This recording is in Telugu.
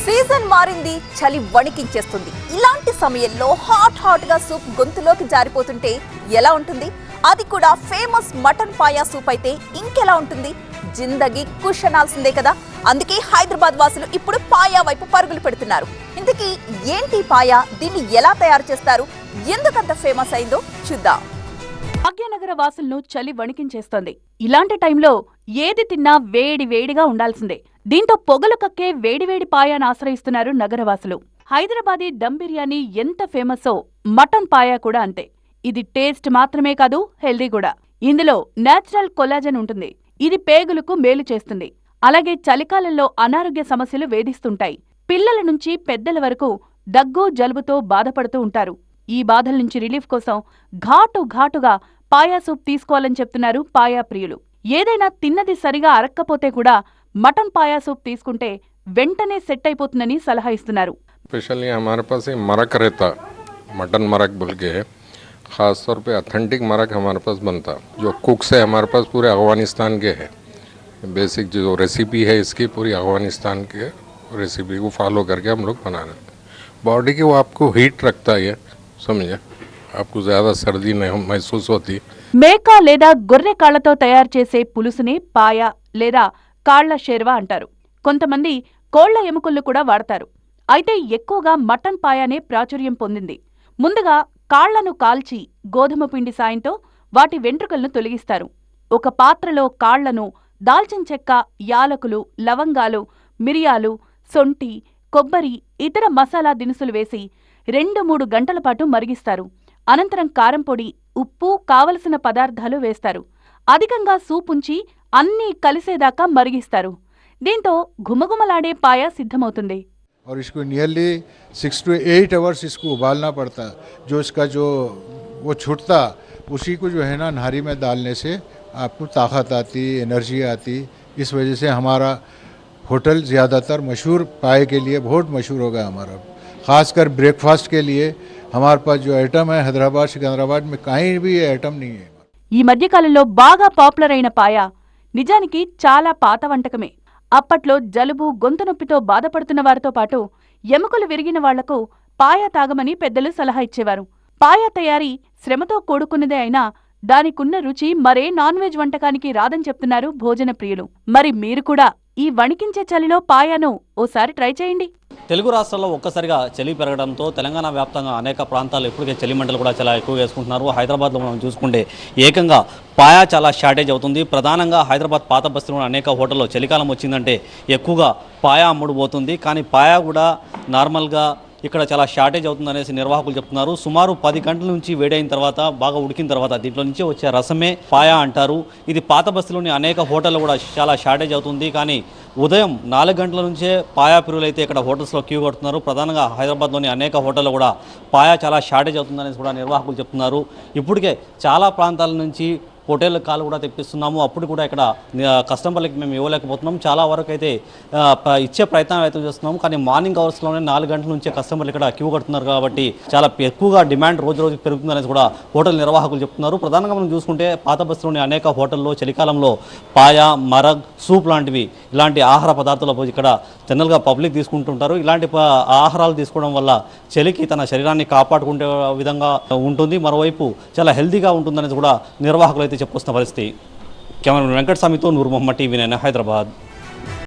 సీజన్ మారింది, చలి వణికించేస్తుంది. ఇలాంటి సమయంలో హాట్ గా సూప్ గొంతులోకి జారిపోతుంటే ఎలా ఉంటుంది? అది కూడా ఫేమస్ మటన్ పాయా సూప్ అయితే ఇంకెలా ఉంటుంది? జిందగీ కుషనాల్సిందే కదా. అందుకే హైదరాబాద్ వాసులు ఇప్పుడు పాయా వైపు పరుగులు పెడుతున్నారు. ఇంతకీ ఏంటి పాయా, దీన్ని ఎలా తయారు చేస్తారు, ఎందుకంత ఫేమస్ అయిందో చూద్దాం. భాగ్యనగర వాసులను చలి వణికించేస్తోంది. ఇలాంటి టైంలో ఏది తిన్నా వేడిగా ఉండాల్సిందే. దీంతో పొగలు కక్కే వేడివేడి పాయాను ఆశ్రయిస్తున్నారు నగరవాసులు. హైదరాబాదీ దమ్ బిర్యానీ ఎంత ఫేమసో మటన్ పాయా కూడా అంతే. ఇది టేస్ట్ మాత్రమే కాదు, హెల్దీ కూడా. ఇందులో నేచురల్ కొలాజన్ ఉంటుంది. ఇది పేగులకు మేలు చేస్తుంది. అలాగే చలికాలంలో అనారోగ్య సమస్యలు వేధిస్తుంటాయి. పిల్లల నుంచి పెద్దల వరకు దగ్గు జలుబుతో బాధపడుతూ ఉంటారు. ఈ బాధల నుంచి రిలీఫ్ కోసం ఘాటుగా పాయా సూప్ తీసుకోవాలని చెప్తున్నారు పాయా ప్రియులు. ఏదైనా తిన్నది సరిగా అరక్కపోతే కూడా మటన్ పాయా సూప్ తీసుకుంటే వెంటనే సెట్ అయిపోతుందని సలహా ఇస్తున్నారు. स्पेशली हमारे पास ये मरक रहता, मटन मरक बोल के ख़ास तौर पे ऑथेंटिक मरक हमारे पास बनता, जो कुक्स है हमारे पास पूरे अफगानिस्तान के है। बेसिक जो रेसिपी है इसकी पूरी अफगानिस्तान के रेसिपी को फॉलो करके हम लोग बना रहे हैं। बॉडी की वो आपको हीट रखता है, समझे, आपको ज़्यादा सर्दी नहीं महसूस होती। మేక లేదా గొర్రె కాళ్లతో తయారు చేసే పులుసుని పాయా లేదా కాళ్ల షేర్వా అంటారు. కొంతమంది కోళ్ల ఎముకలు కూడా వాడతారు. అయితే ఎక్కువగా మటన్ పాయానే ప్రాచుర్యం పొందింది. ముందుగా కాళ్లను కాల్చి గోధుమ పిండి సాయంతో వాటి వెంట్రుకలను తొలగిస్తారు. ఒక పాత్రలో కాళ్లను దాల్చిన చెక్క, యాలకులు, లవంగాలు, మిరియాలు, సొంటి, కొబ్బరి, ఇతర మసాలా దినుసులు వేసి 2-3 గంటల పాటు మరిగిస్తారు. అనంతరం కారంపొడి, ఉప్పు, కావలసిన పదార్థాలు వేస్తారు. అధికంగా సూపుంచి అన్నీ కలిసేదాకా మరిగిస్తారు. దీంతో घुमघुमलाडे पाया सिद्धमవుతుంది. और इसको नियरली 6 to 8 आवर्स इसको उबालना पड़ता। जो इसका जो वो छूटता उसी को जो है ना नारी में डालने से आपको ताकत आती, एनर्जी आती। इस वजह से हमारा होटल ज़्यादातर मशहूर पाए के लिए बहुत मशहूर होगा हमारा। ख़ासकर ब्रेकफास्ट के लिए हमारे पास जो आइटम है हैदराबाद सिकंदराबाद में कहीं भी ये आइटम नहीं है। ఈ మధ్యకాలంలో బాగా పాపులర్ అయిన పాయా నిజానికి చాలా పాత వంటకమే. అప్పట్లో జలుబు, గొంతు నొప్పితో బాధపడుతున్న వారితో పాటు ఎముకలు విరిగిన వాళ్లకు పాయా తాగమని పెద్దలు సలహా ఇచ్చేవారు. పాయా తయారీ శ్రమతో కూడుకున్నదే అయినా దానికున్న రుచి మరే నాన్ వెజ్ వంటకానికి రాదని చెప్తున్నారు భోజన ప్రియులు. మరి మీరు కూడా ఈ వణికించే చలిలో పాయాను ఓసారి ట్రై చేయండి. తెలుగు రాష్ట్రాల్లో ఒక్కసారిగా చలి పెరగడంతో తెలంగాణ వ్యాప్తంగా అనేక ప్రాంతాల్లో ఇప్పటికే చలి మంటలు కూడా చాలా ఎక్కువగా వేసుకుంటున్నారు. హైదరాబాద్లో మనం చూసుకుంటే ఏకంగా పాయా చాలా షార్టేజ్ అవుతుంది. ప్రధానంగా హైదరాబాద్ పాత బస్తీలో అనేక హోటల్లో చలికాలం వచ్చిందంటే ఎక్కువగా పాయా అమ్ముడుపోతుంది. కానీ పాయా కూడా నార్మల్గా ఇక్కడ చాలా షార్టేజ్ అవుతుందనేసి నిర్వాహకులు చెప్తున్నారు. సుమారు 10 గంటల నుంచి వేడైన తర్వాత, బాగా ఉడికిన తర్వాత దీంట్లో నుంచి వచ్చే రసమే పాయా అంటారు. ఇది పాత బస్తీలోని అనేక హోటల్లో కూడా చాలా షార్టేజ్ అవుతుంది. కానీ ఉదయం 4 గంటల నుంచే పాయా ప్రియులు అయితే ఇక్కడ హోటల్స్లో క్యూ కడుతున్నారు. ప్రధానంగా హైదరాబాద్లోని అనేక హోటల్లో కూడా పాయా చాలా షార్టేజ్ అవుతుందనేసి కూడా నిర్వాహకులు చెప్తున్నారు. ఇప్పటికే చాలా ప్రాంతాల నుంచి హోటల్ కాలు కూడా తెప్పిస్తున్నాము. అప్పుడు కూడా ఇక్కడ కస్టమర్లకి మేము ఇవ్వలేకపోతున్నాం. చాలా వరకు అయితే ఇచ్చే ప్రయత్నం అయితే చేస్తున్నాము. కానీ మార్నింగ్ అవర్స్లోనే 4 గంటల నుంచే కస్టమర్లు ఇక్కడ క్యూ కడుతున్నారు కాబట్టి చాలా ఎక్కువగా డిమాండ్ రోజుకి పెరుగుతుందనేసి కూడా హోటల్ నిర్వాహకులు చెప్తున్నారు. ప్రధానంగా మనం చూసుకుంటే పాత బస్సులోని అనేక హోటల్లో చలికాలంలో పాయా, మరగ్, సూప్ లాంటివి ఇలాంటి ఆహార పదార్థాలు ఇక్కడ జనరల్గా పబ్లిక్ తీసుకుంటుంటారు. ఇలాంటి ఆహారాలు తీసుకోవడం వల్ల చలికి తన శరీరాన్ని కాపాడుకునే విధంగా ఉంటుంది. మరోవైపు చాలా హెల్తీగా ఉంటుందనేది కూడా నిర్వాహకులు అయితే చెప్పుకొస్తున్న పరిస్థితి. కెమెరామెన్ వెంకట స్వామితో నూర్ మొహమ్మద్, టీవీ 9 హైదరాబాద్.